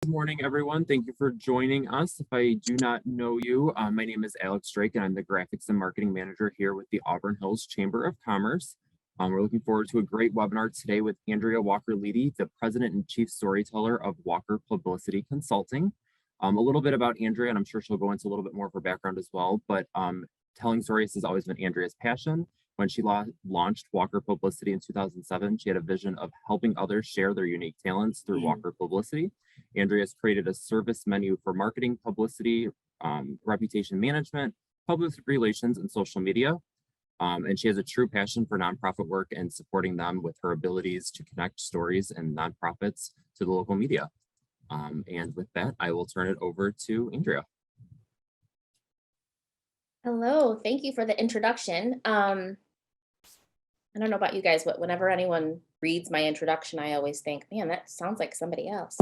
Good morning, everyone. Thank you for joining us. If I do not know you, my name is Alex Drake, and I'm the Graphics and Marketing Manager here with the Auburn Hills Chamber of Commerce. We're looking forward to a great webinar today with Andrea Walker-Leidy, the President and Chief Storyteller of Walker Publicity Consulting. A little bit about Andrea, and I'm sure she'll go into a little bit more of her background as well, but telling stories has always been Andrea's passion. When she launched Walker Publicity in 2007, she had a vision of helping others share their unique talents through Walker Publicity. Andrea has created a service menu for marketing, publicity, reputation management, public relations, and social media. And she has a true passion for nonprofit work and supporting them with her abilities to connect stories and nonprofits to the local media. And with that, I will turn it over to Andrea. Hello, thank you for the introduction. I don't know about you guys, but whenever anyone reads my introduction, I always think, man, that sounds like somebody else.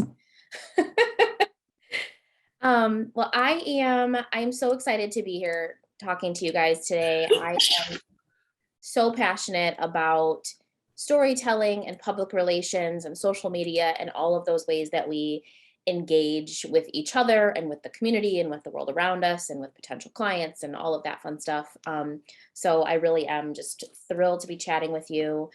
Well, I'm so excited to be here talking to you guys today. I am so passionate about storytelling and public relations and social media and all of those ways that we engage with each other and with the community and with the world around us and with potential clients and all of that fun stuff. So I really am just thrilled to be chatting with you.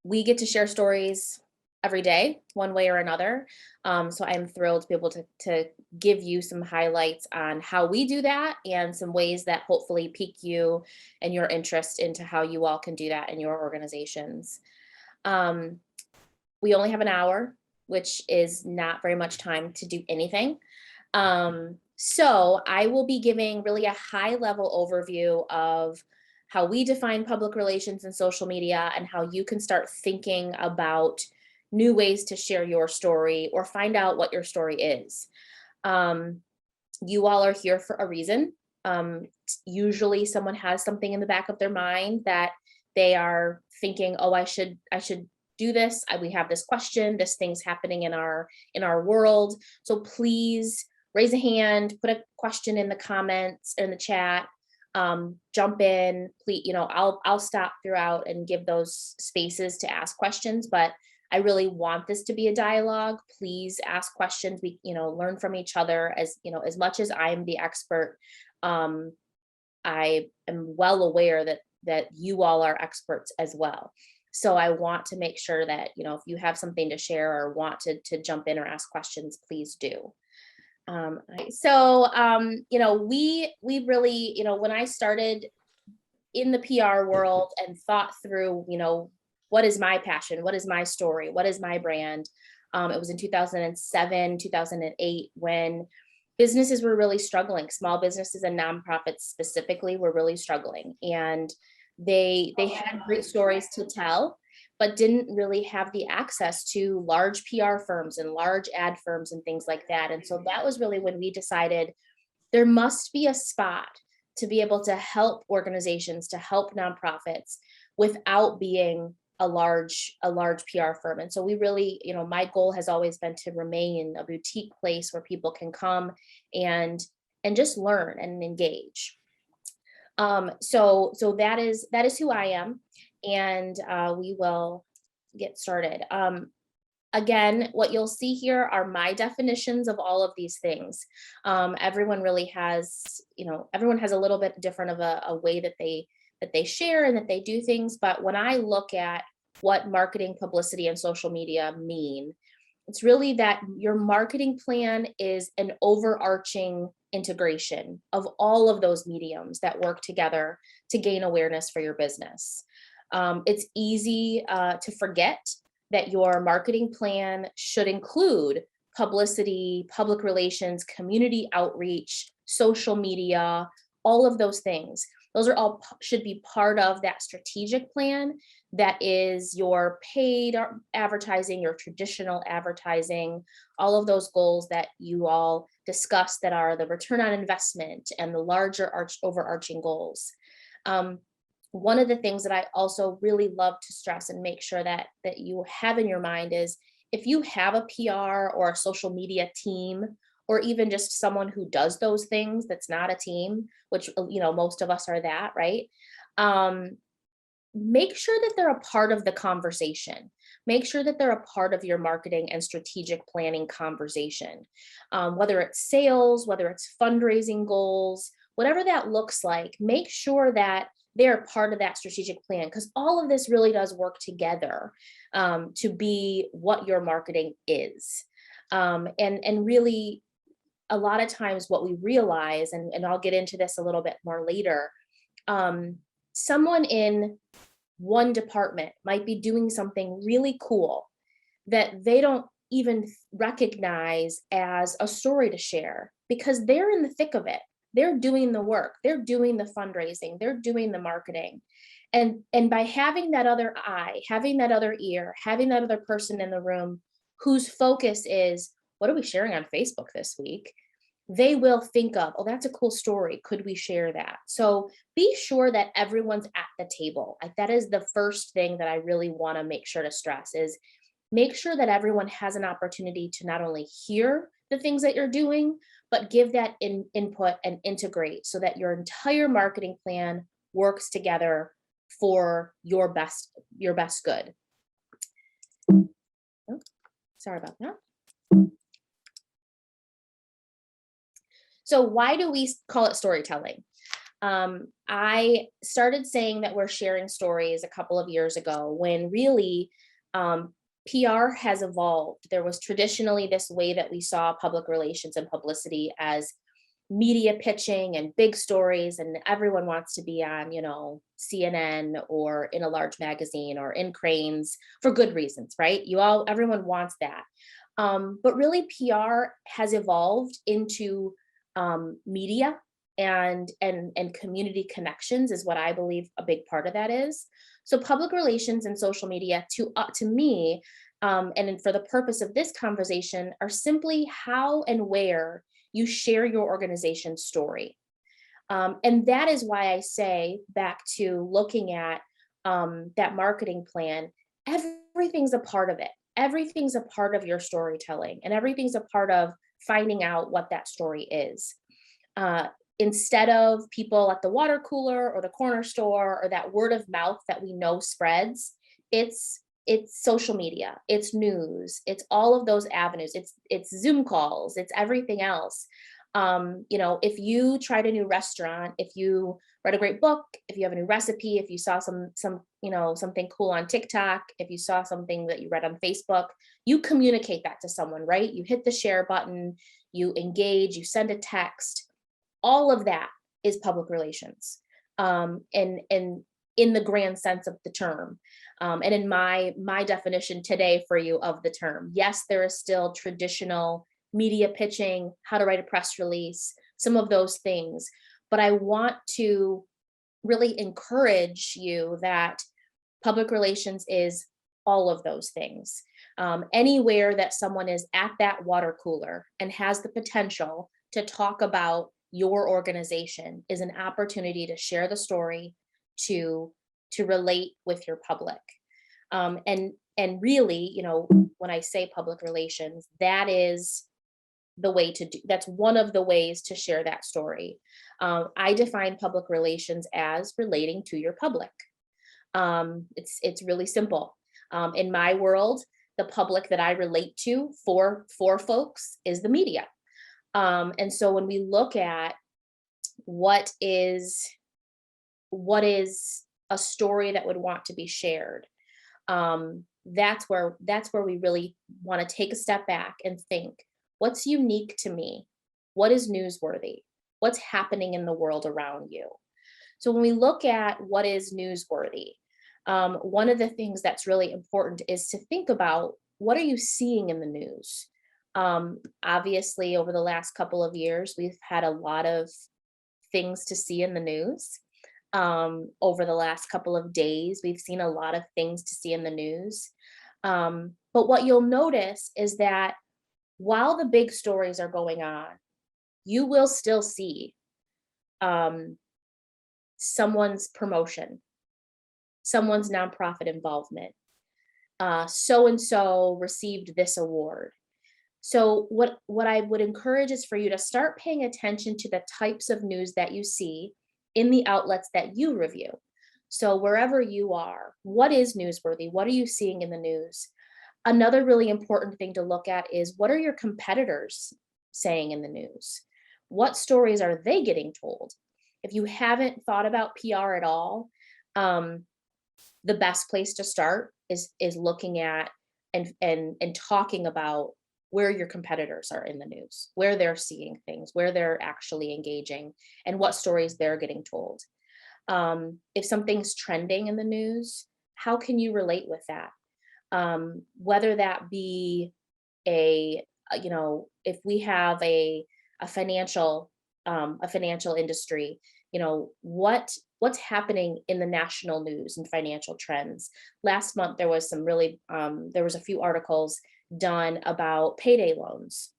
We get to share stories every day, one way or another. So I'm thrilled to be able to give you some highlights on how we do that and some ways that hopefully pique you and your interest into how you all can do that in your organizations. We only have an hour, which is not very much time to do anything. So I will be giving really a high level overview of how we define public relations and social media and how you can start thinking about new ways to share your story or find out what your story is. You all are here for a reason. Usually someone has something in the back of their mind that they are thinking, oh, I should do this. We have this question, this thing's happening in our world. So please raise a hand, put a question in the comments, in the chat, jump in, please, I'll stop throughout and give those spaces to ask questions, but I really want this to be a dialogue. Please ask questions. We, learn from each other as much as I'm the expert. I am well aware that you all are experts as well. So I want to make sure that, if you have something to share or want to jump in or ask questions, please do. We really, when I started in the PR world and thought through, what is my passion? What is my story? What is my brand? It was in 2007, 2008, when businesses were really struggling. Small businesses and nonprofits specifically were really struggling. And they had great stories to tell, but didn't really have the access to large PR firms and large ad firms and things like that. And so that was really when we decided there must be a spot to be able to help organizations, to help nonprofits without being a large PR firm. And so we really, my goal has always been to remain a boutique place where people can come and just learn and engage. So that is who I am, and we will get started. Again, what you'll see here are my definitions of all of these things. Everyone really has, everyone has a little bit different of a way that they share and that they do things. But when I look at what marketing, publicity, and social media mean, it's really that your marketing plan is an overarching integration of all of those mediums that work together to gain awareness for your business. It's easy to forget that your marketing plan should include publicity, public relations, community outreach, social media, all of those things. Those are all should be part of that strategic plan that is your paid advertising, your traditional advertising, all of those goals that you all discussed that are the return on investment and the larger overarching goals. One of the things that I also really love to stress and make sure that you have in your mind is if you have a PR or a social media team, or even just someone who does those things that's not a team, which, most of us are that, right? make sure that they're a part of the conversation. Make sure that they're a part of your marketing and strategic planning conversation. Whether it's sales, whether it's fundraising goals, whatever that looks like, make sure that they're part of that strategic plan, because all of this really does work together to be what your marketing is. And really, a lot of times what we realize, and I'll get into this a little bit more later, someone in one department might be doing something really cool that they don't even recognize as a story to share, because they're in the thick of it. They're doing the work, they're doing the fundraising, they're doing the marketing. And by having that other eye, having that other ear, having that other person in the room whose focus is, what are we sharing on Facebook this week? They will think of, oh, that's a cool story. Could we share that? So be sure that everyone's at the table. That is the first thing that I really want to make sure to stress is make sure that everyone has an opportunity to not only hear the things that you're doing, but give that input and integrate so that your entire marketing plan works together for your best good. Oh, sorry about that. So why do we call it storytelling? I started saying that we're sharing stories a couple of years ago when really PR has evolved. There was traditionally this way that we saw public relations and publicity as media pitching and big stories, and everyone wants to be on, CNN or in a large magazine or in Cranes for good reasons, right? Everyone wants that. But really PR has evolved into media and community connections is what I believe a big part of that is. So public relations and social media to me, and for the purpose of this conversation, are simply how and where you share your organization's story. And that is why I say, back to looking at that marketing plan, everything's a part of it. Everything's a part of your storytelling, and everything's a part of finding out what that story is. Instead of people at the water cooler or the corner store or that word of mouth that we know spreads, it's social media, it's news, it's all of those avenues, it's Zoom calls, it's everything else. If you tried a new restaurant, if you read a great book, if you have a new recipe, if you saw something cool on TikTok, if you saw something that you read on Facebook, you communicate that to someone, right? You hit the share button, you engage, you send a text. All of that is public relations, and in the grand sense of the term, and in my definition today for you of the term. Yes, there is still traditional media pitching, how to write a press release, some of those things, but I want to really encourage you that public relations is all of those things. Anywhere that someone is at that water cooler and has the potential to talk about your organization is an opportunity to share the story, to relate with your public. And really, when I say public relations, that is the way to do, that's one of the ways to share that story. I define public relations as relating to your public. It's really simple. In my world, the public that I relate to for folks is the media. And so when we look at what is a story that would want to be shared, that's where we really want to take a step back and think, what's unique to me? What is newsworthy? What's happening in the world around you? So when we look at what is newsworthy, one of the things that's really important is to think about, what are you seeing in the news? Obviously, over the last couple of years, we've had a lot of things to see in the news. Over the last couple of days, we've seen a lot of things to see in the news. But what you'll notice is that while the big stories are going on, you will still see someone's promotion, someone's nonprofit involvement. So-and-so received this award. So what I would encourage is for you to start paying attention to the types of news that you see in the outlets that you review. So wherever you are, what is newsworthy? What are you seeing in the news? Another really important thing to look at is, what are your competitors saying in the news? What stories are they getting told? If you haven't thought about PR at all, the best place to start is looking at and talking about where your competitors are in the news, where they're seeing things, where they're actually engaging, and what stories they're getting told. If something's trending in the news, how can you relate with that? Whether that be if we have a financial industry, what's happening in the national news and financial trends. Last month there was there was a few articles done about payday loans.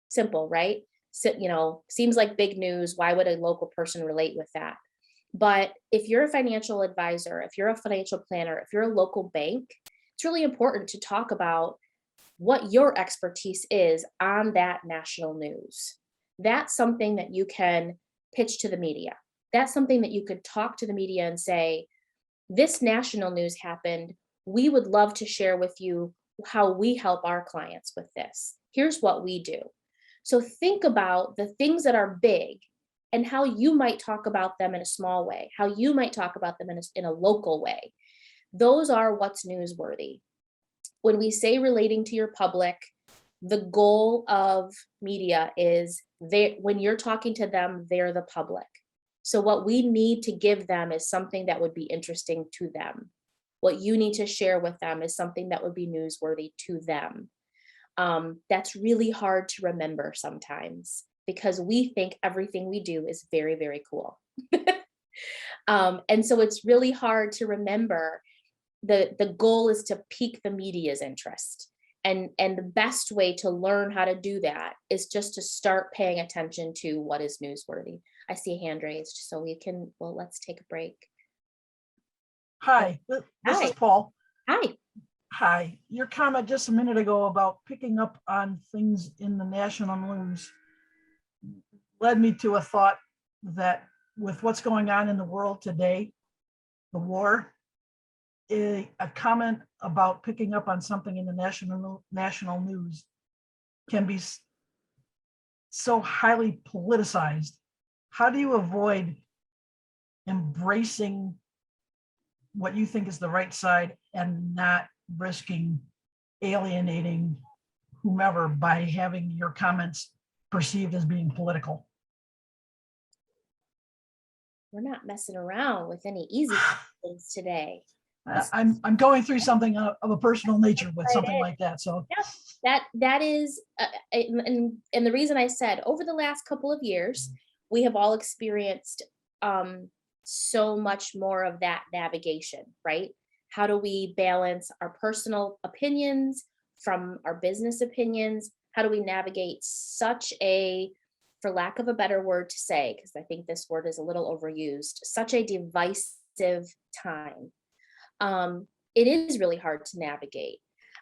Simple, right? So, seems like big news. Why would a local person relate with that? But if you're a financial advisor, if you're a financial planner, if you're a local bank, it's really important to talk about what your expertise is on that national news. That's something that you can pitch to the media. That's something that you could talk to the media and say, this national news happened. We would love to share with you how we help our clients with this. Here's what we do. So think about the things that are big and how you might talk about them in a small way, how you might talk about them in a local way. Those are what's newsworthy. When we say relating to your public, the goal of media is when you're talking to them, they're the public. So what we need to give them is something that would be interesting to them. What you need to share with them is something that would be newsworthy to them. That's really hard to remember sometimes because we think everything we do is very, very cool. And so it's really hard to remember. The goal is to pique the media's interest. And the best way to learn how to do that is just to start paying attention to what is newsworthy. I see a hand raised, so let's take a break. Hi, this is Paul. Hi. Hi. Your comment just a minute ago about picking up on things in the national news led me to a thought that with what's going on in the world today, the war, a comment about picking up on something in the national news can be so highly politicized. How do you avoid embracing what you think is the right side and not risking alienating whomever by having your comments perceived as being political? We're not messing around with any easy things today. I'm going through something of a personal nature with something like that. So that is, and the reason I said over the last couple of years, we have all experienced so much more of that navigation, right? How do we balance our personal opinions from our business opinions? How do we navigate such a, for lack of a better word to say, because I think this word is a little overused, such a divisive time? It is really hard to navigate.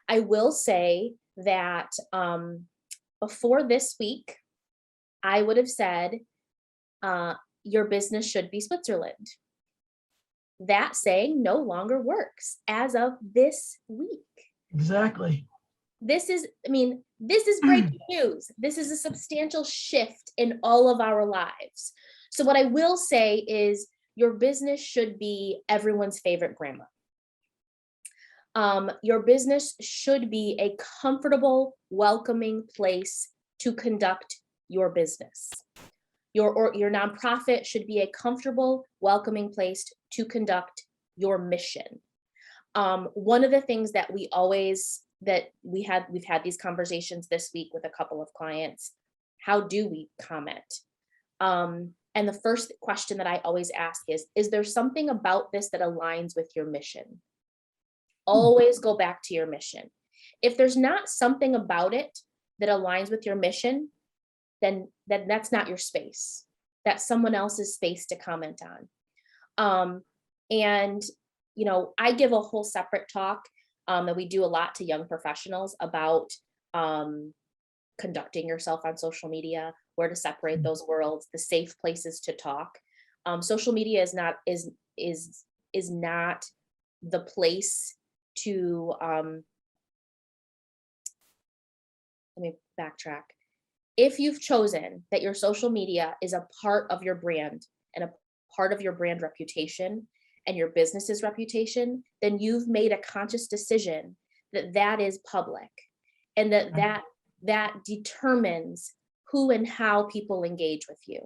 I will say that before this week, I would have said, your business should be Switzerland. That saying no longer works as of this week. Exactly. This is breaking news. This is a substantial shift in all of our lives. So what I will say is your business should be everyone's favorite grandma. Your business should be a comfortable, welcoming place to conduct your business. Your nonprofit should be a comfortable, welcoming place to conduct your mission. One of the things that we've had these conversations this week with a couple of clients. How do we comment? And the first question that I always ask is there something about this that aligns with your mission? Always go back to your mission. If there's not something about it that aligns with your mission, then that's not your space. That's someone else's space to comment on. And I give a whole separate talk that we do a lot to young professionals about conducting yourself on social media, where to separate those worlds, the safe places to talk. Social media is is not the place to, let me backtrack. If you've chosen that your social media is a part of your brand and a part of your brand reputation and your business's reputation, then you've made a conscious decision that that is public, and that determines who and how people engage with you.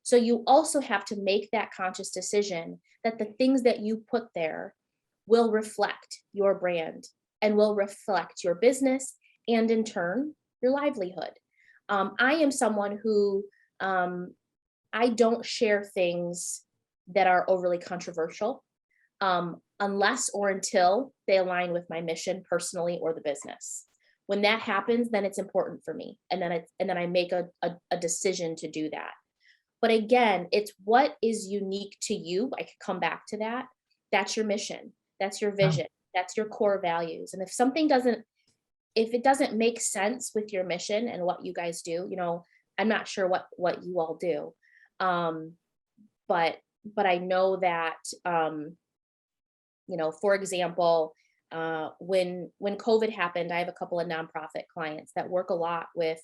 So you also have to make that conscious decision that the things that you put there will reflect your brand and will reflect your business and in turn, your livelihood. I am someone who, I don't share things that are overly controversial, unless or until they align with my mission personally or the business. When that happens, then it's important for me. And then I make a decision to do that. But again, it's what is unique to you. I could come back to that. That's your mission. That's your vision. That's your core values. And if it doesn't make sense with your mission and what you guys do, I'm not sure what you all do. But I know that, for example, when COVID happened, I have a couple of nonprofit clients that work a lot with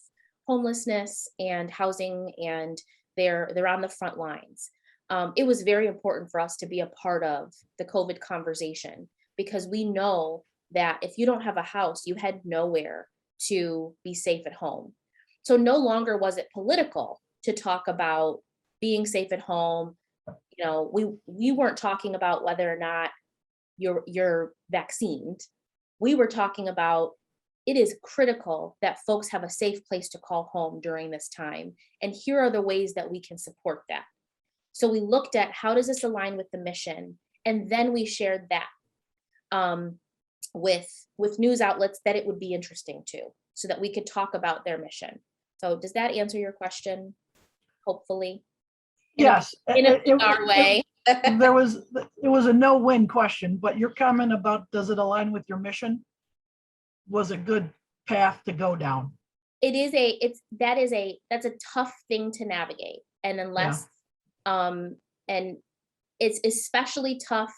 homelessness and housing, and they're on the front lines. It was very important for us to be a part of the COVID conversation, because we know that if you don't have a house, you had nowhere to be safe at home. So no longer was it political to talk about being safe at home. We weren't talking about whether or not you're vaccinated. We were talking about it is critical that folks have a safe place to call home during this time. And here are the ways that we can support that. So we looked at how does this align with the mission? And then we shared that with news outlets that it would be interesting to, so that we could talk about their mission. So does that answer your question? Hopefully. Yes. In a PR way. It was a no-win question, but your comment about does it align with your mission was a good path to go down. That's a tough thing to navigate. And unless, and it's especially tough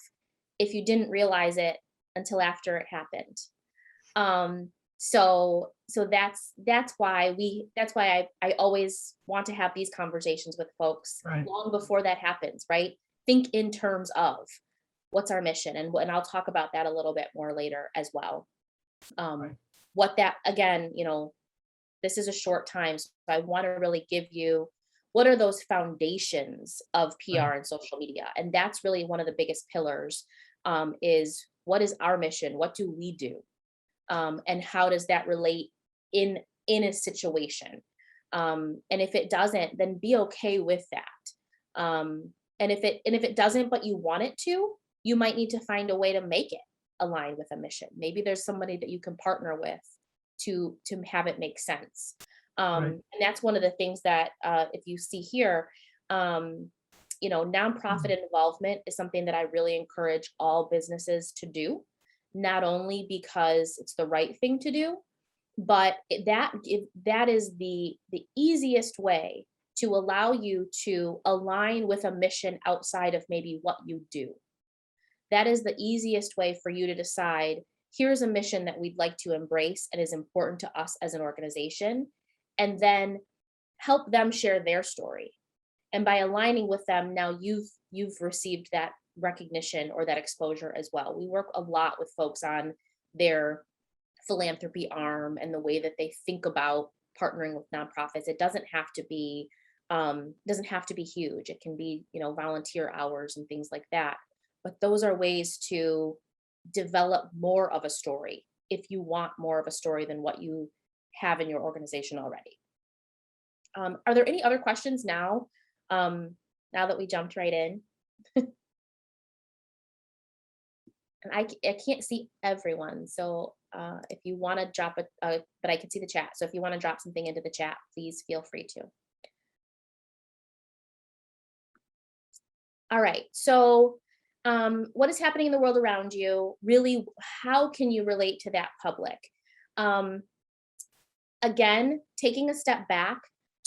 if you didn't realize it until after it happened. So that's why I always want to have these conversations with folks long before that happens, right? Think in terms of what's our mission, and I'll talk about that a little bit more later as well. What that, again, this is a short time, so I want to really give you what are those foundations of PR and social media, and that's really one of the biggest pillars. Is what is our mission? What do we do? And how does that relate in a situation? And if it doesn't, then be okay with that. And if it doesn't, but you want it to, you might need to find a way to make it align with a mission. Maybe there's somebody that you can partner with to have it make sense. And that's one of the things that if you see here, nonprofit involvement is something that I really encourage all businesses to do, not only because it's the right thing to do, but that is the easiest way to allow you to align with a mission outside of maybe what you do. That is the easiest way for you to decide, here's a mission that we'd like to embrace and is important to us as an organization, and then help them share their story. And by aligning with them, now you've received that recognition or that exposure as well. We work a lot with folks on their philanthropy arm and the way that they think about partnering with nonprofits. It doesn't have to be huge. It can be, volunteer hours and things like that. But those are ways to develop more of a story if you want more of a story than what you have in your organization already. Are there any other questions now? Now that we jumped right in. And I can't see everyone. So if you want to drop but I can see the chat. So if you want to drop something into the chat, please feel free to. All right. So what is happening in the world around you? Really, how can you relate to that public? Again, taking a step back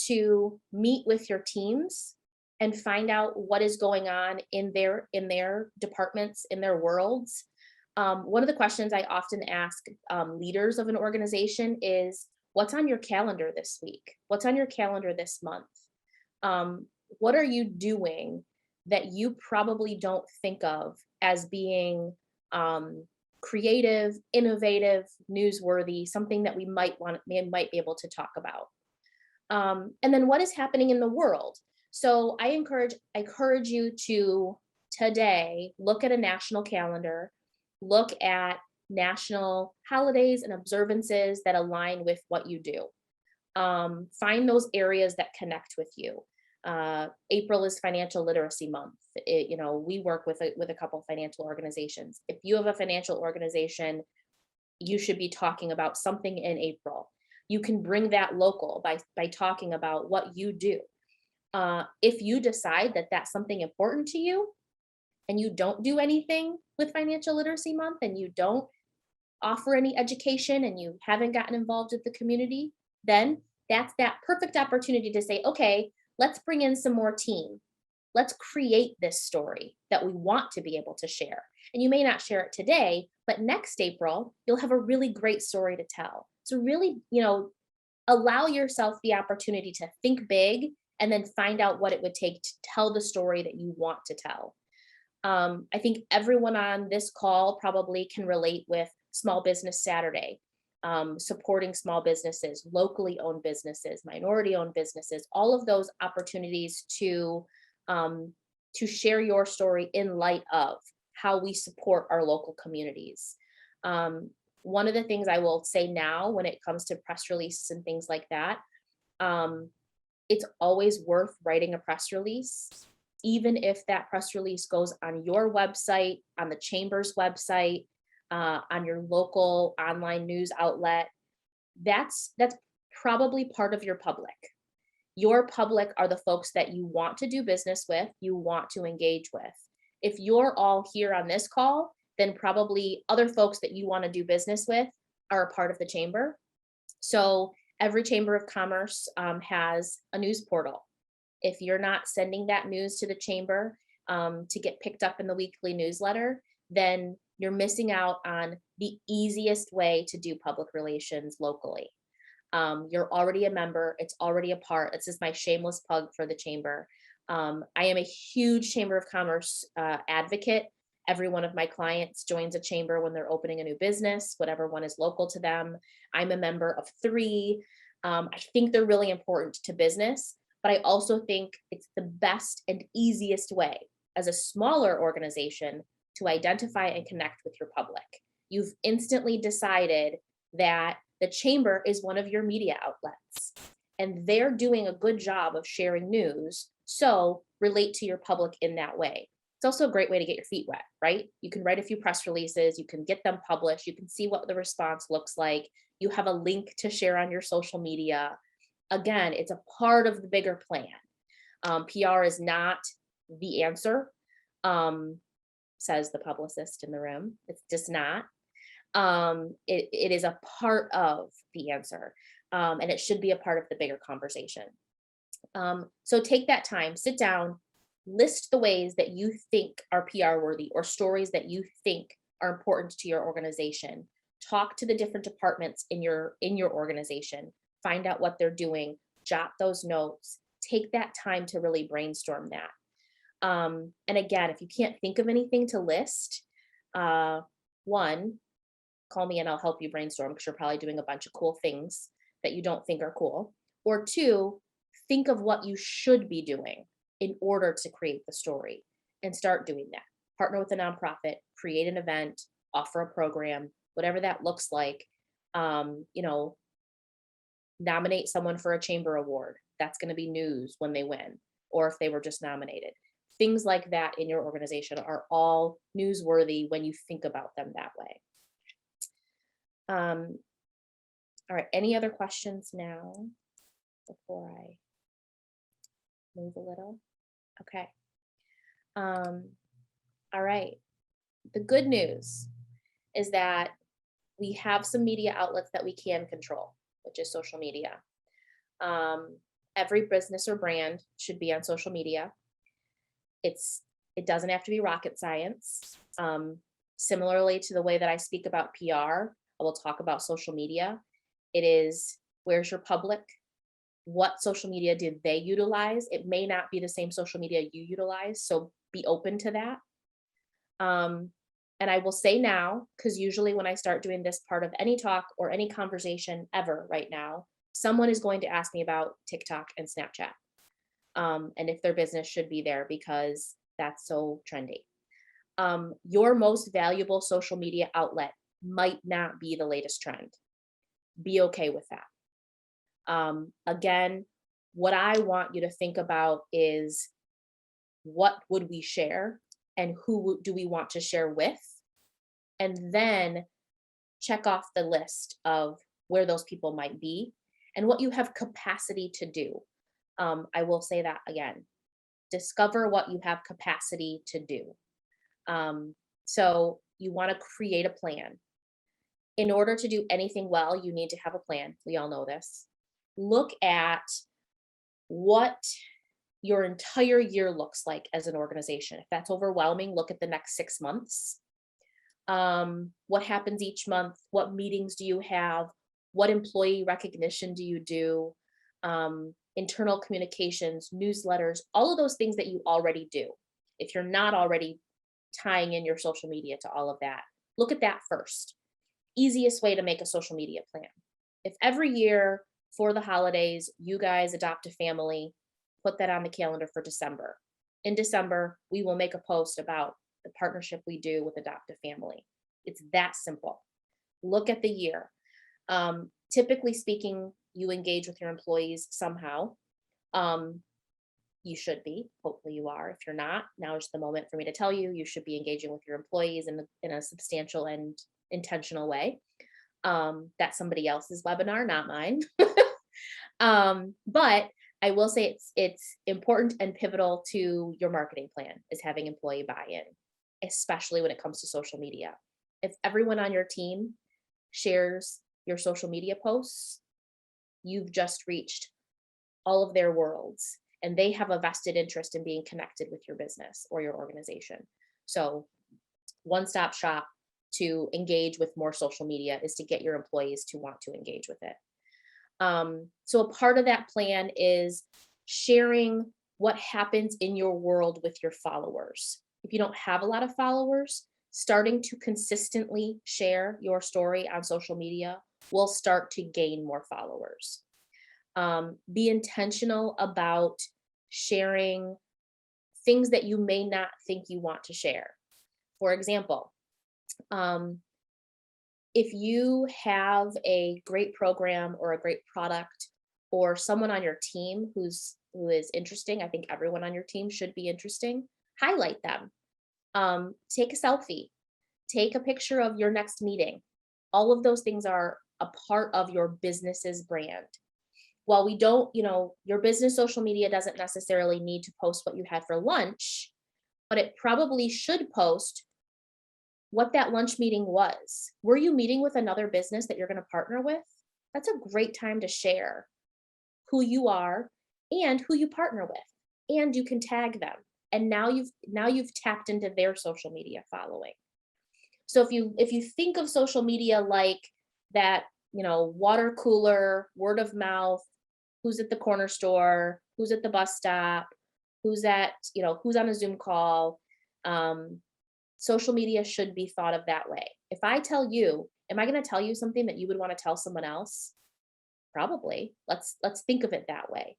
to meet with your teams and find out what is going on in their departments, in their worlds. One of the questions I often ask leaders of an organization is, what's on your calendar this week? What's on your calendar this month? What are you doing that you probably don't think of as being creative, innovative, newsworthy, something that we might be able to talk about? And then what is happening in the world? So I encourage you to today look at a national calendar, look at national holidays and observances that align with what you do. Find those areas that connect with you. April is Financial Literacy Month. We work with a couple financial organizations. If you have a financial organization, you should be talking about something in April. You can bring that local by talking about what you do. If you decide that that's something important to you and you don't do anything with Financial Literacy Month and you don't offer any education and you haven't gotten involved with the community, then that's that perfect opportunity to say, okay, let's bring in some more team. Let's create this story that we want to be able to share. And you may not share it today, but next April, you'll have a really great story to tell. So really, allow yourself the opportunity to think big and then find out what it would take to tell the story that you want to tell. I think everyone on this call probably can relate with Small Business Saturday, supporting small businesses, locally owned businesses, minority owned businesses, all of those opportunities to share your story in light of how we support our local communities. One of the things I will say now when it comes to press releases and things like that, it's always worth writing a press release, even if that press release goes on your website, on the chamber's website, on your local online news outlet. That's probably part of your public. Your public are the folks that you want to do business with, you want to engage with. If you're all here on this call, then probably other folks that you want to do business with are a part of the chamber. So every Chamber of Commerce has a news portal. If you're not sending that news to the chamber to get picked up in the weekly newsletter, then you're missing out on the easiest way to do public relations locally. You're already a member, it's already a part. This is my shameless plug for the chamber. I am a huge Chamber of Commerce advocate. Every one of my clients joins a chamber when they're opening a new business, whatever one is local to them. I'm a member of 3. I think they're really important to business, but I also think it's the best and easiest way as a smaller organization to identify and connect with your public. You've instantly decided that the chamber is one of your media outlets and they're doing a good job of sharing news. So relate to your public in that way. It's also a great way to get your feet wet, right? You can write a few press releases, you can get them published, you can see what the response looks like. You have a link to share on your social media. Again, it's a part of the bigger plan. PR is not the answer, says the publicist in the room. It's just not. It is a part of the answer, and it should be a part of the bigger conversation. So take that time, sit down, list the ways that you think are PR worthy or stories that you think are important to your organization. Talk to the different departments in your organization, find out what they're doing, jot those notes, take that time to really brainstorm that. And again, if you can't think of anything to list, 1, call me and I'll help you brainstorm because you're probably doing a bunch of cool things that you don't think are cool. Or 2, think of what you should be doing in order to create the story and start doing that. Partner with a nonprofit, create an event, offer a program, whatever that looks like. Nominate someone for a chamber award. That's going to be news when they win, or if they were just nominated. Things like that in your organization are all newsworthy when you think about them that way. All right, any other questions now before I move a little? Okay. All right. The good news is that we have some media outlets that we can control, which is social media. Every business or brand should be on social media. It doesn't have to be rocket science. Similarly to the way that I speak about PR, I will talk about social media. It is, where's your public? What social media did they utilize? It may not be the same social media you utilize, so be open to that. And I will say now, because usually when I start doing this part of any talk or any conversation ever right now, someone is going to ask me about TikTok and Snapchat, and if their business should be there because that's so trendy. Your most valuable social media outlet might not be the latest trend. Be okay with that. Again, what I want you to think about is, what would we share and who do we want to share with? And then check off the list of where those people might be and what you have capacity to do. I will say that again, discover what you have capacity to do. So you want to create a plan. In order to do anything well, you need to have a plan. We all know this. Look at what your entire year looks like as an organization. If that's overwhelming, look at the next 6 months. What happens each month? What meetings do you have? What employee recognition do you do? Internal communications, newsletters, all of those things that you already do. If you're not already tying in your social media to all of that, look at that first. Easiest way to make a social media plan. If every year for the holidays, you guys adopt a family, put that on the calendar for December. In December, we will make a post about the partnership we do with Adopt a Family. It's that simple. Look at the year. Typically speaking, you engage with your employees somehow. You should be, hopefully you are. If you're not, now is the moment for me to tell you, you should be engaging with your employees in a substantial and intentional way. That's somebody else's webinar, not mine. But I will say it's important and pivotal to your marketing plan is having employee buy-in, especially when it comes to social media. If everyone on your team shares your social media posts, you've just reached all of their worlds, and they have a vested interest in being connected with your business or your organization. So one-stop shop to engage with more social media is to get your employees to want to engage with it. So a part of that plan is sharing what happens in your world with your followers. If you don't have a lot of followers, starting to consistently share your story on social media will start to gain more followers. Be intentional about sharing things that you may not think you want to share. For example, if you have a great program or a great product or someone on your team who is interesting, I think everyone on your team should be interesting, highlight them. Take a selfie, take a picture of your next meeting. All of those things are a part of your business's brand. While we don't, your business social media doesn't necessarily need to post what you had for lunch, but it probably should post what that lunch meeting was. Were you meeting with another business that you're going to partner with? That's a great time to share who you are and who you partner with, and you can tag them. And now you've tapped into their social media following. So if you think of social media like that, water cooler, word of mouth, who's at the corner store, who's at the bus stop, who's on a Zoom call, social media should be thought of that way. If I tell you, am I going to tell you something that you would want to tell someone else? Probably. Let's think of it that way.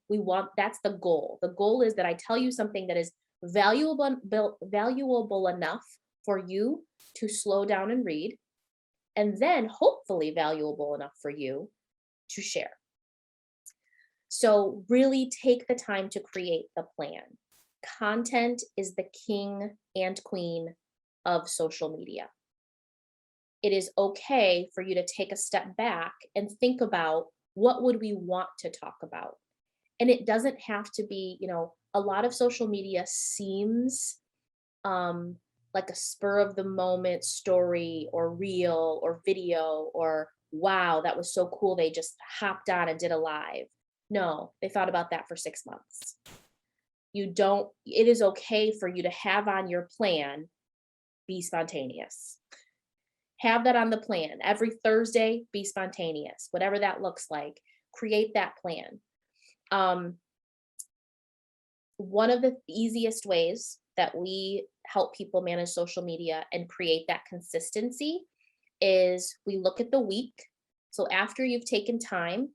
That's the goal. The goal is that I tell you something that is valuable enough for you to slow down and read, and then hopefully valuable enough for you to share. So really take the time to create the plan. Content is the king and queen of social media. It is okay for you to take a step back and think about, what would we want to talk about? And it doesn't have to be, a lot of social media seems like a spur of the moment story or reel or video or, wow, that was so cool, they just hopped on and did a live. No, they thought about that for 6 months. it is okay for you to have on your plan, be spontaneous. Have that on the plan. Every Thursday, be spontaneous, whatever that looks like. Create that plan. One of the easiest ways that we help people manage social media and create that consistency is we look at the week. So after you've taken time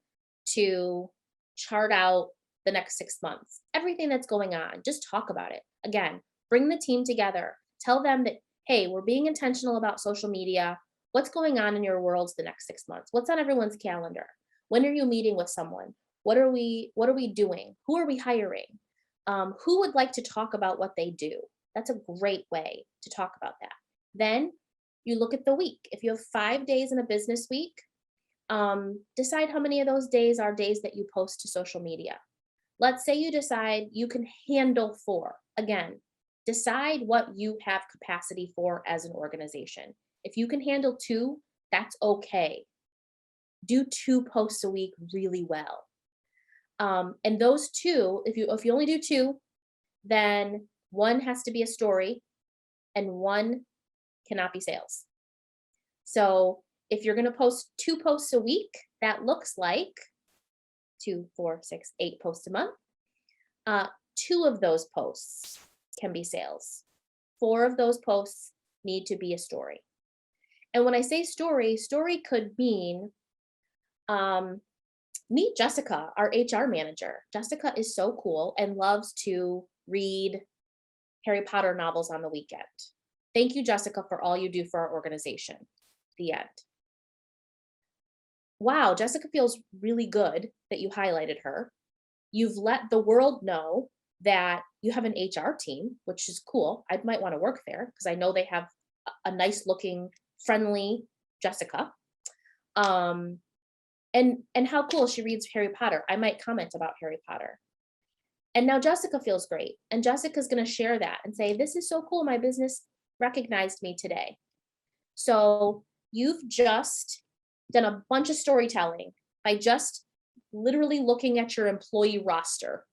to chart out the next 6 months, everything that's going on, just talk about it. Again, bring the team together. Tell them that, hey, we're being intentional about social media. What's going on in your worlds the next 6 months? What's on everyone's calendar? When are you meeting with someone? What are we doing? Who are we hiring? Who would like to talk about what they do? That's a great way to talk about that. Then you look at the week. If you have 5 days in a business week, decide how many of those days are days that you post to social media. Let's say you decide you can handle 4. Again, decide what you have capacity for as an organization. If you can handle 2, that's okay. Do 2 posts a week really well. And those 2, if you only do 2, then 1 has to be a story and 1 cannot be sales. So if you're going to post 2 posts a week, that looks like 2, 4, 6, 8 posts a month. 2 of those posts can be sales. 4 of those posts need to be a story. And when I say story could mean, meet Jessica, our HR manager. Jessica is so cool and loves to read Harry Potter novels on the weekend. Thank you, Jessica, for all you do for our organization. The end. Wow, Jessica feels really good that you highlighted her. You've let the world know that you have an HR team, which is cool. I might want to work there because I know they have a nice looking, friendly Jessica. And how cool she reads Harry Potter. I might comment about Harry Potter. And now Jessica feels great. And Jessica's going to share that and say, this is so cool. My business recognized me today. So you've just done a bunch of storytelling by just literally looking at your employee roster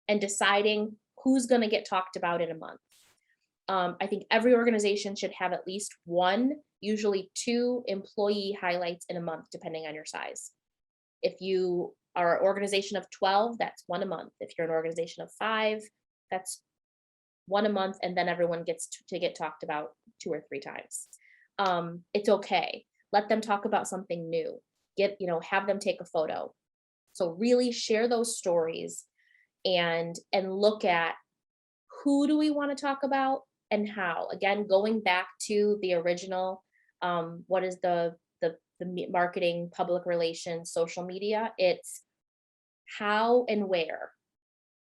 and deciding who's going to get talked about in a month. I think every organization should have at least 1, usually 2 employee highlights in a month, depending on your size. If you are an organization of 12, that's 1 a month. If you're an organization of 5, that's 1 a month, and then everyone gets to get talked about 2 or 3 times. It's okay. Let them talk about something new. Have them take a photo. So really share those stories and look at who do we want to talk about and how. Again, going back to the original, what is the marketing, public relations, social media? It's how and where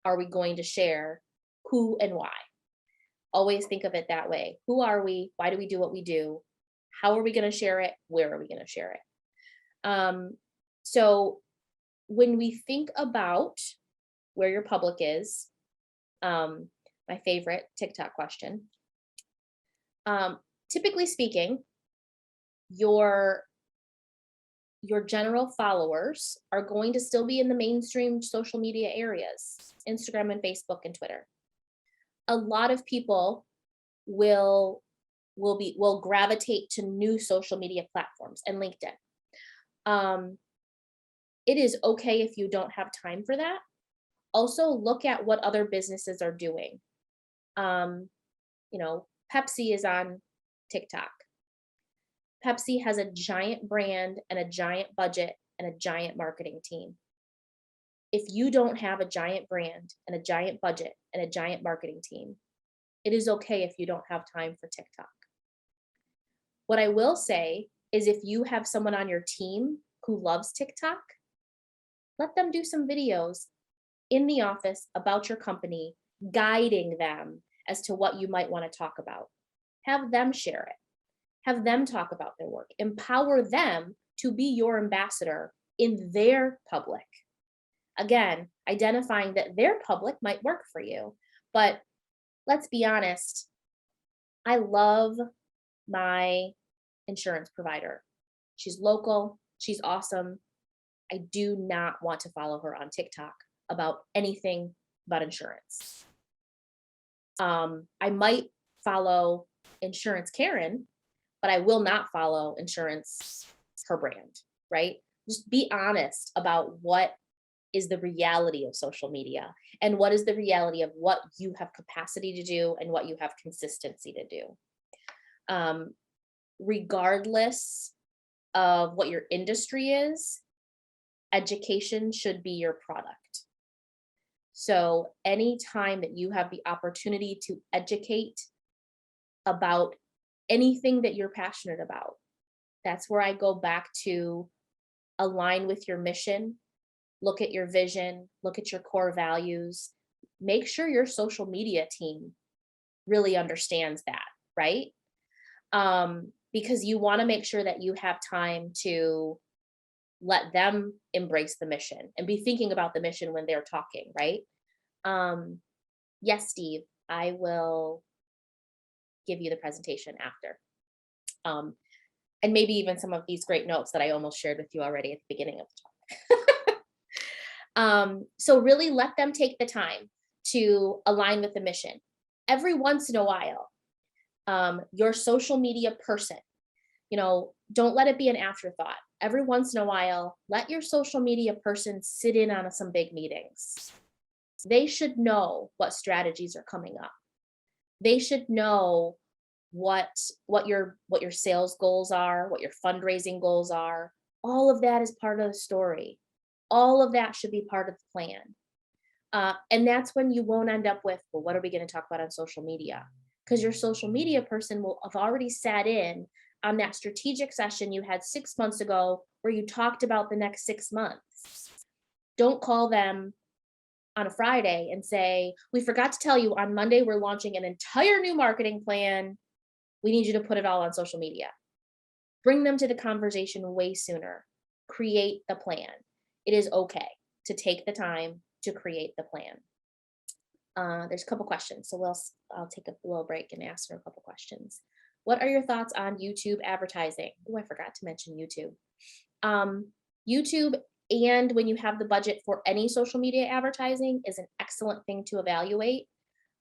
are we going to share, who and why. Always think of it that way. Who are we? Why do we do what we do? How are we going to share it? Where are we going to share it? So when we think about where your public is, my favorite TikTok question, typically speaking, your general followers are going to still be in the mainstream social media areas, Instagram and Facebook and Twitter. A lot of people will gravitate to new social media platforms and LinkedIn. It is okay if you don't have time for that. Also look at what other businesses are doing. Pepsi is on TikTok. Pepsi has a giant brand and a giant budget and a giant marketing team. If you don't have a giant brand and a giant budget and a giant marketing team, it is okay if you don't have time for TikTok. What I will say is if you have someone on your team who loves TikTok, let them do some videos in the office about your company, guiding them as to what you might want to talk about. Have them share it. Have them talk about their work. Empower them to be your ambassador in their public. Again, identifying that their public might work for you. But let's be honest, I love my insurance provider. She's local. She's awesome. I do not want to follow her on TikTok about anything about insurance. I might follow Insurance Karen, but I will not follow Insurance her brand, right? Just be honest about what is the reality of social media and what is the reality of what you have capacity to do and what you have consistency to do. Regardless of what your industry is, education should be your product. So anytime that you have the opportunity to educate about anything that you're passionate about, that's where I go back to align with your mission, look at your vision, look at your core values, make sure your social media team really understands that, right? Because you want to make sure that you have time to let them embrace the mission and be thinking about the mission when they're talking, right? Yes, Steve, I will give you the presentation after. And maybe even some of these great notes that I almost shared with you already at the beginning of the talk. So really let them take the time to align with the mission. Every once in a while, your social media person, don't let it be an afterthought. Every once in a while, let your social media person sit in on some big meetings. They should know what strategies are coming up. They should know what your sales goals are, what your fundraising goals are. All of that is part of the story. All of that should be part of the plan. And that's when you won't end up with, well, what are we going to talk about on social media? Because your social media person will have already sat in on that strategic session you had 6 months ago where you talked about the next 6 months. Don't call them on a Friday and say, we forgot to tell you on Monday, we're launching an entire new marketing plan. We need you to put it all on social media. Bring them to the conversation way sooner. Create the plan. It is okay to take the time to create the plan. There's a couple questions, so I'll take a little break and ask her a couple questions. What are your thoughts on YouTube advertising? Oh, I forgot to mention YouTube. YouTube, and when you have the budget for any social media advertising, is an excellent thing to evaluate.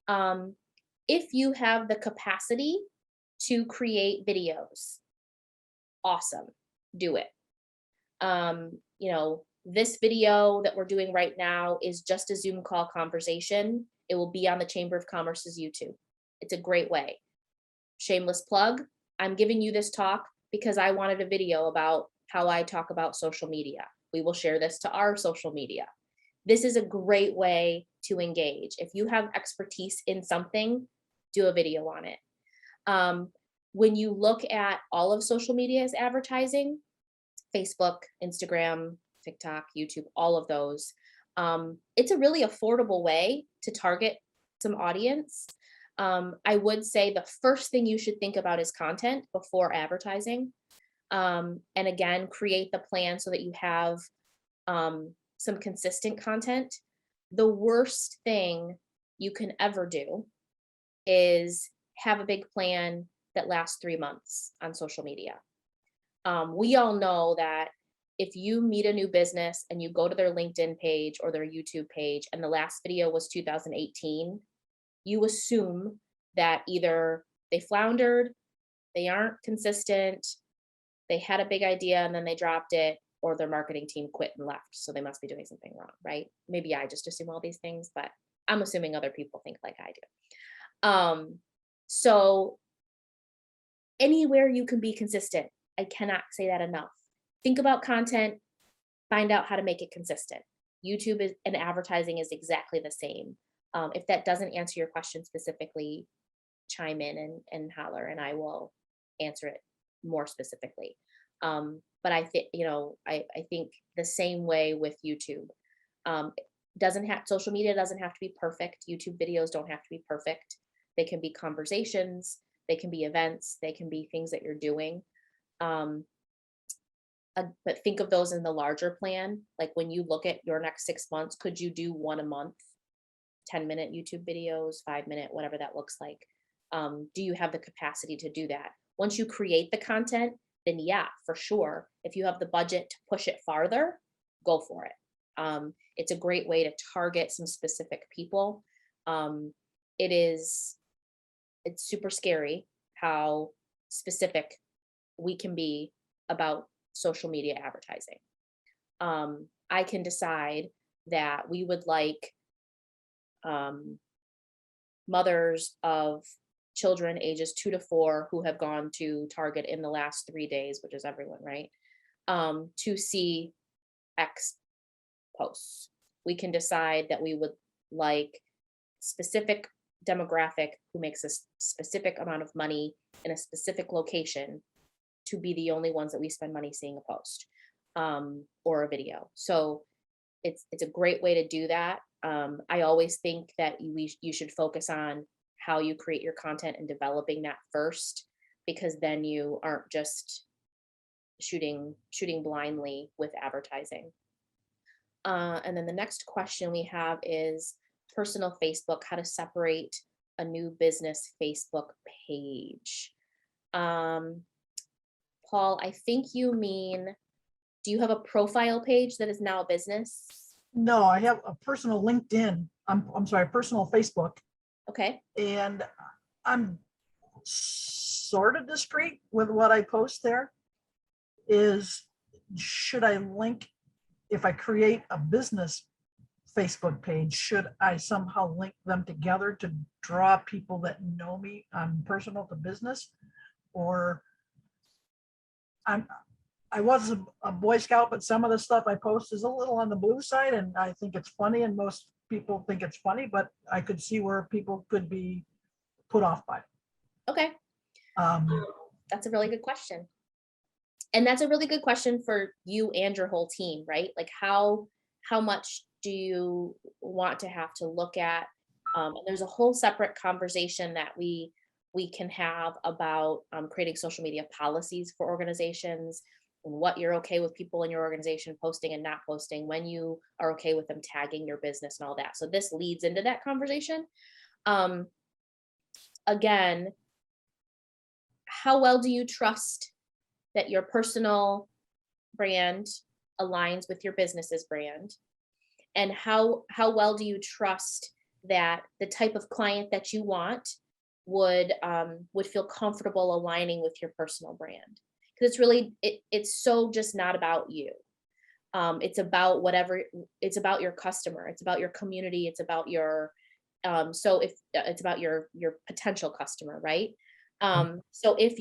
If you have the capacity to create videos, awesome, do it. This video that we're doing right now is just a Zoom call conversation. It will be on the Chamber of Commerce's YouTube. It's a great way. Shameless plug, I'm giving you this talk because I wanted a video about how I talk about social media. We will share this to our social media. This is a great way to engage. If you have expertise in something, do a video on it. When you look at all of social media as advertising, Facebook, Instagram, TikTok, YouTube, all of those, it's a really affordable way to target some audience. I would say the first thing you should think about is content before advertising. And again, create the plan so that you have some consistent content. The worst thing you can ever do is have a big plan that lasts 3 months on social media. We all know that if you meet a new business and you go to their LinkedIn page or their YouTube page and the last video was 2018, you assume that either they floundered, they aren't consistent, they had a big idea and then they dropped it, or their marketing team quit and left. So they must be doing something wrong, right? Maybe I just assume all these things, but I'm assuming other people think like I do. So anywhere you can be consistent, I cannot say that enough. Think about content, find out how to make it consistent. YouTube and advertising is exactly the same. If that doesn't answer your question specifically, chime in and holler, and I will answer it more specifically. But I think, I think the same way with YouTube. Social media doesn't have to be perfect. YouTube videos don't have to be perfect. They can be conversations, they can be events, they can be things that you're doing. But think of those in the larger plan. Like when you look at your next 6 months, could you do one a month, 10-minute YouTube videos, 5-minute, whatever that looks like? Do you have the capacity to do that? Once you create the content, then yeah, for sure. If you have the budget to push it farther, go for it. It's a great way to target some specific people. it's super scary how specific we can be about social media advertising. I can decide that we would like mothers of children ages 2 to 4 who have gone to Target in the last 3 days, which is everyone, right? To see X posts. We can decide that we would like specific demographic who makes a specific amount of money in a specific location to be the only ones that we spend money seeing a post or a video. So it's a great way to do that. I always think that you should focus on how you create your content and developing that first, because then you aren't just shooting blindly with advertising. And then the next question we have is personal Facebook, how to separate a new business Facebook page. Paul, I think you mean, do you have a profile page that is now a business? No, I have a personal LinkedIn. I'm sorry, personal Facebook. Okay. And I'm sort of discreet with what I post there. Should I link, if I create a business Facebook page, should I somehow link them together to draw people that know me on personal to business? Or I was a Boy Scout, but some of the stuff I post is a little on the blue side, and I think it's funny, and most people think it's funny, but I could see where people could be put off by it. Okay. That's a really good question. And that's a really good question for you and your whole team, right? Like how much do you want to have to look at? And there's a whole separate conversation that we can have about creating social media policies for organizations, and what you're okay with people in your organization posting and not posting, when you are okay with them tagging your business and all that. So this leads into that conversation. Again, how well do you trust that your personal brand aligns with your business's brand? And how well do you trust that the type of client that you want would feel comfortable aligning with your personal brand? Because it's really, it's so just not about you. It's about it's about your customer, it's about your community, it's about your, so if it's about your potential customer, right? So if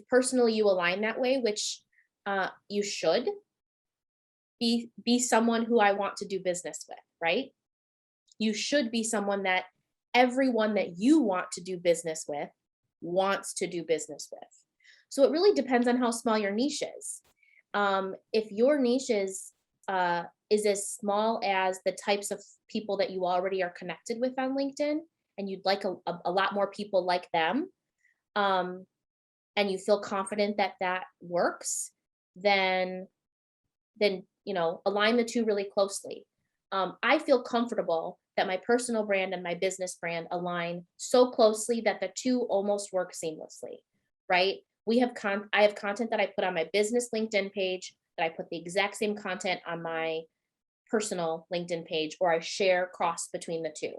personally you align that way, which you should be someone who I want to do business with, right? You should be someone that everyone that you want to do business with wants to do business with. So it really depends on how small your niche is. If your niche is as small as the types of people that you already are connected with on LinkedIn, and you'd like a lot more people like them, and you feel confident that that works, then align the two really closely. I feel comfortable that my personal brand and my business brand align so closely that the two almost work seamlessly, right? I have content that I put on my business LinkedIn page that I put the exact same content on my personal LinkedIn page, or I share cross between the two.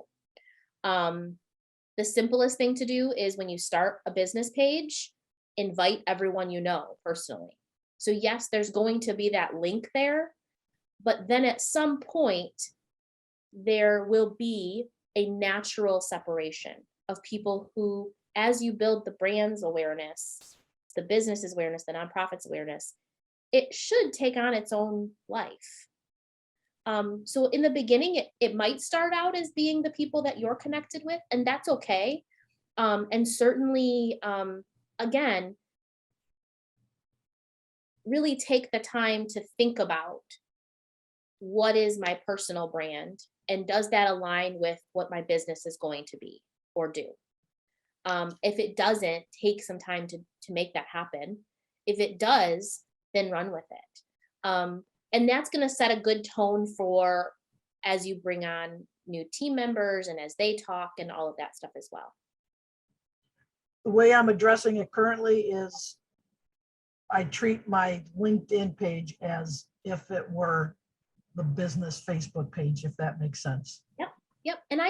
The simplest thing to do is when you start a business page, invite everyone you know personally. So yes, there's going to be that link there, but then at some point, there will be a natural separation of people who, as you build the brand's awareness, the business's awareness, the nonprofit's awareness, it should take on its own life. So in the beginning, it might start out as being the people that you're connected with, and that's okay. And certainly, again, really take the time to think about, what is my personal brand, and does that align with what my business is going to be or do? If it doesn't, take some time to make that happen. If it does, then run with it. And that's going to set a good tone for as you bring on new team members and as they talk and all of that stuff as well. The way I'm addressing it currently is I treat my LinkedIn page as if it were the business Facebook page, if that makes sense. Yep. Yep. And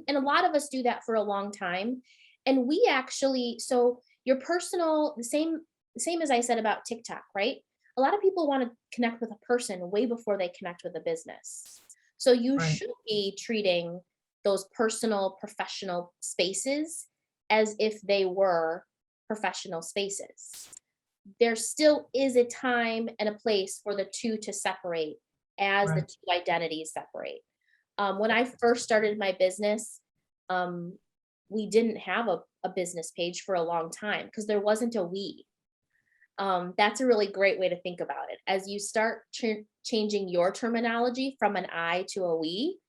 a lot of us do that for a long time. And we actually, so your personal, the same as I said about TikTok, right? A lot of people want to connect with a person way before they connect with a business. So you Right. should be treating those personal, professional spaces as if they were professional spaces. There still is a time and a place for the two to separate as the Right. two identities separate. When I first started my business, we didn't have a business page for a long time because there wasn't a we. That's a really great way to think about it. As you start changing your terminology from an I to a we,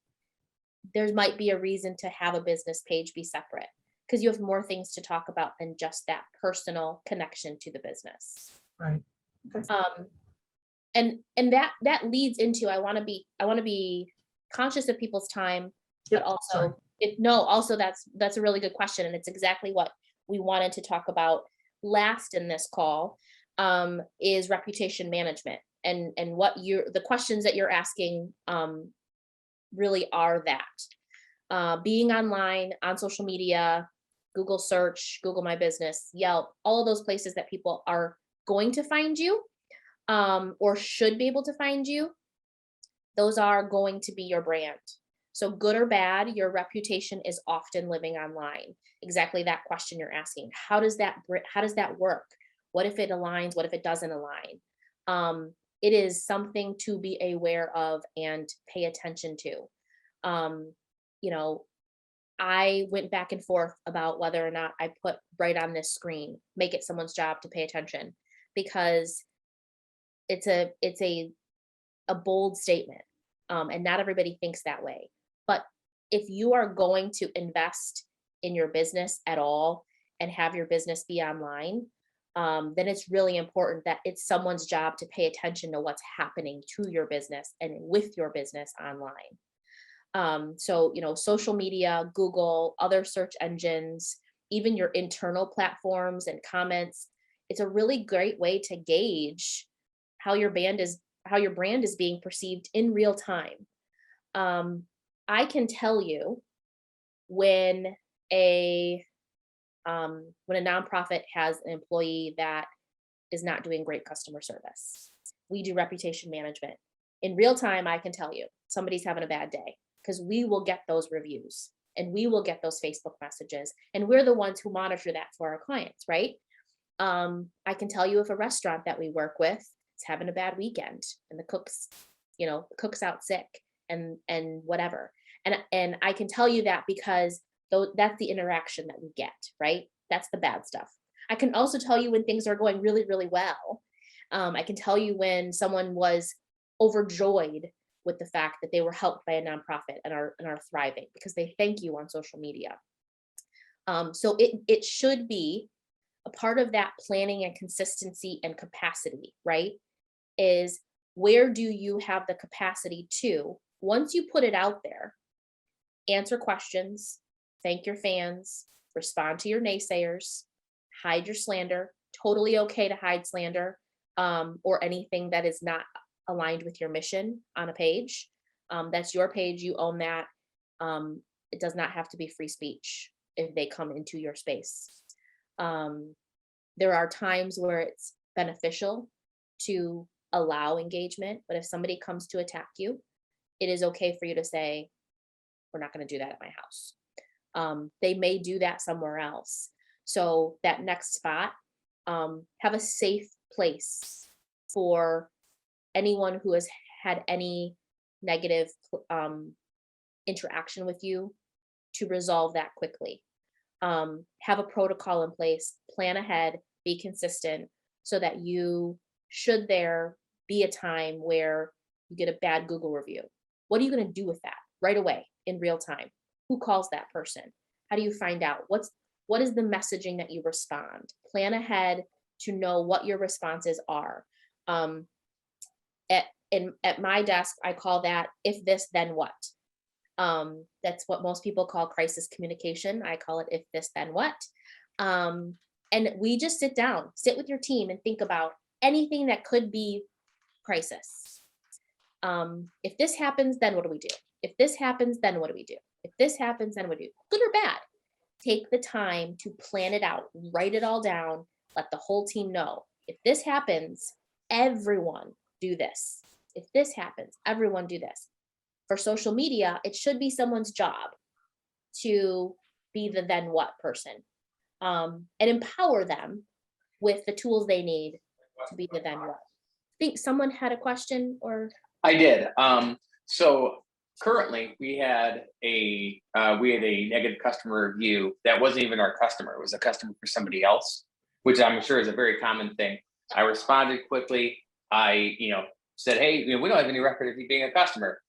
there might be a reason to have a business page be separate because you have more things to talk about than just that personal connection to the business. Right. And that leads into I want to be conscious of people's time, Yep, but sorry. also that's a really good question, and it's exactly what we wanted to talk about last in this call, is reputation management, and what the questions that you're asking really are that. Being online, on social media, Google search, Google My Business, Yelp, all of those places that people are going to find you, or should be able to find you, those are going to be your brand. So good or bad, your reputation is often living online. Exactly that question you're asking. How does that work? What if it aligns? What if it doesn't align? It is something to be aware of and pay attention to. You know, I went back and forth about whether or not I put right on this screen, make it someone's job to pay attention, because it's a bold statement. And not everybody thinks that way. But if you are going to invest in your business at all and have your business be online, then it's really important that it's someone's job to pay attention to what's happening to your business and with your business online. So, social media, Google, other search engines, even your internal platforms and comments, it's a really great way to gauge how your brand is being perceived in real time. I can tell you when a nonprofit has an employee that is not doing great customer service. We do reputation management. In real time, I can tell you somebody's having a bad day because we will get those reviews and we will get those Facebook messages, and we're the ones who monitor that for our clients, right? I can tell you if a restaurant that we work with is having a bad weekend and the cook's out sick and whatever. And I can tell you that because that's the interaction that we get, right? That's the bad stuff. I can also tell you when things are going really, really well. I can tell you when someone was overjoyed with the fact that they were helped by a nonprofit and are thriving because they thank you on social media. So it should be a part of that planning and consistency and capacity, right? Is where do you have the capacity to, once you put it out there, answer questions, thank your fans, respond to your naysayers, hide your slander, totally okay to hide slander, or anything that is not aligned with your mission on a page. That's your page, you own that. It does not have to be free speech if they come into your space. There are times where it's beneficial to allow engagement, but if somebody comes to attack you, it is okay for you to say, we're not going to do that at my house. They may do that somewhere else. So that next spot, have a safe place for anyone who has had any negative interaction with you to resolve that quickly. Have a protocol in place, plan ahead, be consistent, so that should there be a time where you get a bad Google review, what are you going to do with that right away in real time? Who calls that person? How do you find out? What is the messaging that you respond? Plan ahead to know what your responses are. At my desk, I call that if this, then what. That's what most people call crisis communication. I call it if this, then what. And we just sit with your team and think about anything that could be crisis. If this happens, then what do we do? If this happens, then what do we do? If this happens, then what do we do? Good or bad? Take the time to plan it out, write it all down, let the whole team know. If this happens, everyone do this. If this happens, everyone do this. For social media, it should be someone's job to be the then what person, and empower them with the tools they need to be the then what. I think someone had a question, or I did. So currently we had a negative customer review that wasn't even our customer. It was a customer for somebody else, which I'm sure is a very common thing. I responded quickly. I, said, hey, we don't have any record of you being a customer.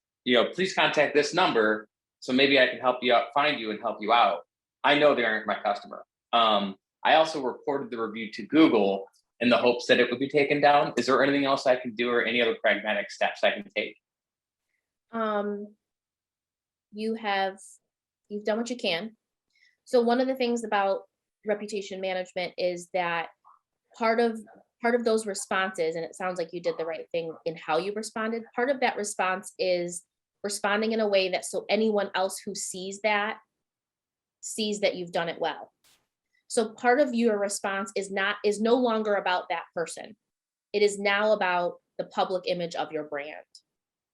Please contact this number so maybe I can help you out, find you and help you out. I know they aren't my customer. I also reported the review to Google in the hopes that it would be taken down. Is there anything else I can do or any other pragmatic steps I can take? You've done what you can. So one of the things about reputation management is that part of those responses, and it sounds like you did the right thing in how you responded, part of that response is responding in a way that so anyone else who sees that you've done it well. So part of your response is no longer about that person. It is now about the public image of your brand.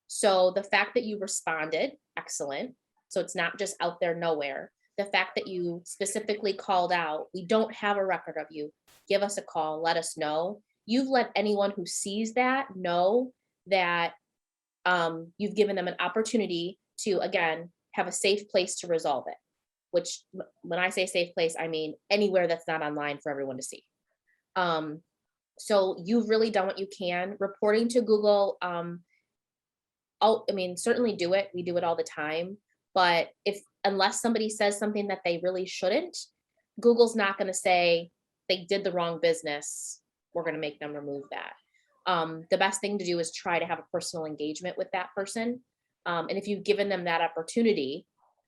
So the fact that you responded, excellent. So it's not just out there nowhere. The fact that you specifically called out, we don't have a record of you. Give us a call, let us know. You've let anyone who sees that know that you've given them an opportunity to, again, have a safe place to resolve it. Which, when I say safe place, I mean anywhere that's not online for everyone to see. So you've really done what you can. Reporting to Google, certainly do it. We do it all the time. But unless somebody says something that they really shouldn't, Google's not going to say they did the wrong business. We're going to make them remove that. The best thing to do is try to have a personal engagement with that person. And if you've given them that opportunity,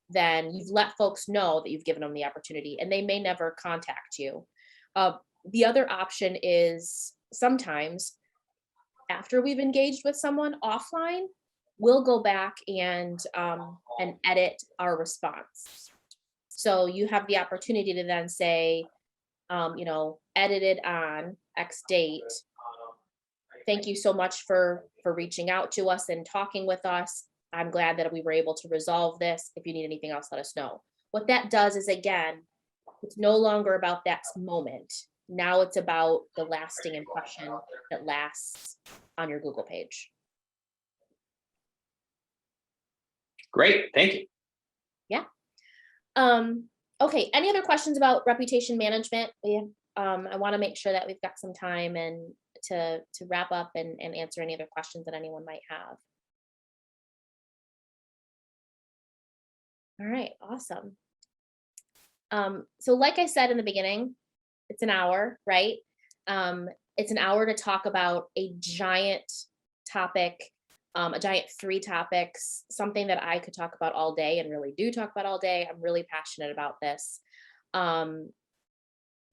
then you've let folks know that you've given them the opportunity and they may never contact you. The other option is sometimes after we've engaged with someone offline, we'll go back and edit our response. So you have the opportunity to then say, edited on X date. Thank you so much for reaching out to us and talking with us. I'm glad that we were able to resolve this. If you need anything else, let us know. What that does is, again, it's no longer about that moment. Now it's about the lasting impression that lasts on your Google page. Great, thank you. Yeah. Okay, any other questions about reputation management? I want to make sure that we've got some time and to wrap up and answer any other questions that anyone might have. All right, awesome. So like I said in the beginning, it's an hour, right? It's an hour to talk about a giant topic, a giant 3 topics, something that I could talk about all day and really do talk about all day. I'm really passionate about this.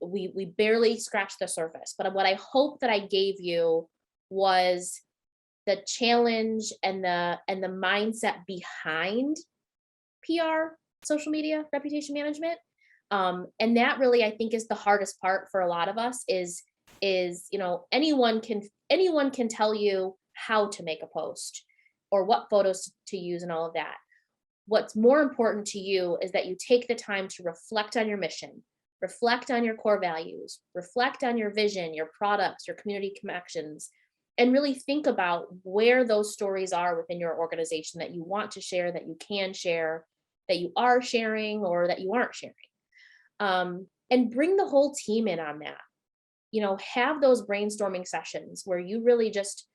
We barely scratched the surface, but what I hope that I gave you was the challenge and the mindset behind PR, social media, reputation management. And that really, I think, is the hardest part for a lot of us is anyone can tell you how to make a post or what photos to use and all of that. What's more important to you is that you take the time to reflect on your mission, reflect on your core values, reflect on your vision, your products, your community connections, and really think about where those stories are within your organization that you want to share, that you can share, that you are sharing or that you aren't sharing. And bring the whole team in on that. Have those brainstorming sessions where you really just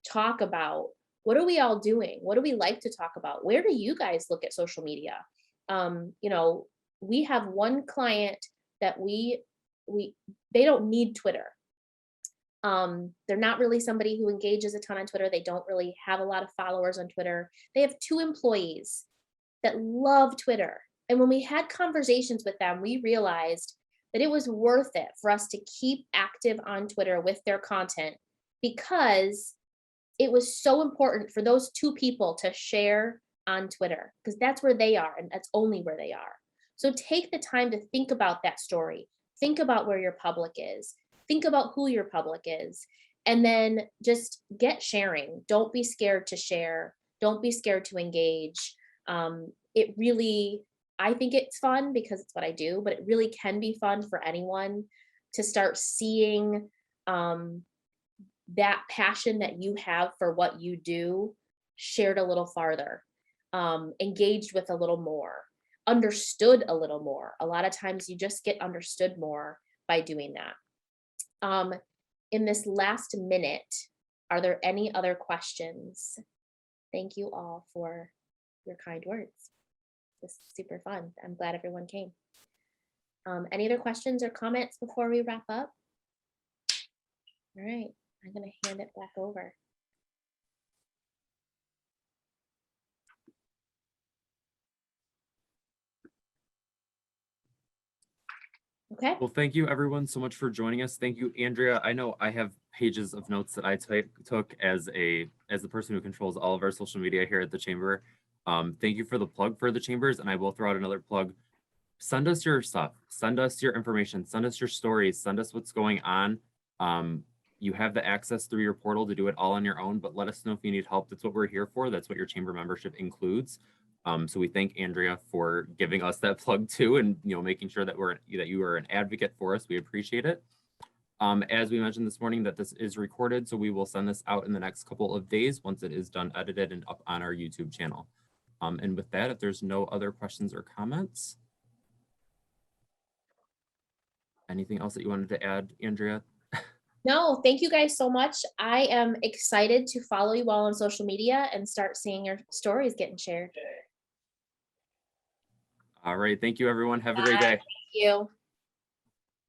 talk about, what are we all doing? What do we like to talk about? Where do you guys look at social media? We have one client that they don't need Twitter. They're not really somebody who engages a ton on Twitter. They don't really have a lot of followers on Twitter. They have 2 employees that love Twitter. And when we had conversations with them, we realized that it was worth it for us to keep active on Twitter with their content because it was so important for those 2 people to share on Twitter, because that's where they are and that's only where they are. So take the time to think about that story. Think about where your public is. Think about who your public is. And then just get sharing. Don't be scared to share. Don't be scared to engage. It really, I think it's fun because it's what I do, but it really can be fun for anyone to start seeing that passion that you have for what you do shared a little farther, engaged with a little more, understood a little more. A lot of times you just get understood more by doing that. In this last minute, are there any other questions? Thank you all for your kind words. This is super fun. I'm glad everyone came. Any other questions or comments before we wrap up? All right, I'm gonna hand it back over. Okay. Well, thank you everyone so much for joining us. Thank you, Andrea. I know I have pages of notes that I took as the person who controls all of our social media here at the Chamber. Thank you for the plug for the Chambers, and I will throw out another plug. Send us your stuff, send us your information, send us your stories, send us what's going on. You have the access through your portal to do it all on your own, but let us know if you need help. That's what we're here for. That's what your Chamber membership includes. So we thank Andrea for giving us that plug too, and making sure that you are an advocate for us. We appreciate it. As we mentioned this morning, that this is recorded, so we will send this out in the next couple of days once it is done, edited, and up on our YouTube channel. And with that, if there's no other questions or comments, anything else that you wanted to add, Andrea? No, thank you guys so much. I am excited to follow you all on social media and start seeing your stories getting shared. All right. Thank you, everyone. Have a great day. Thank you.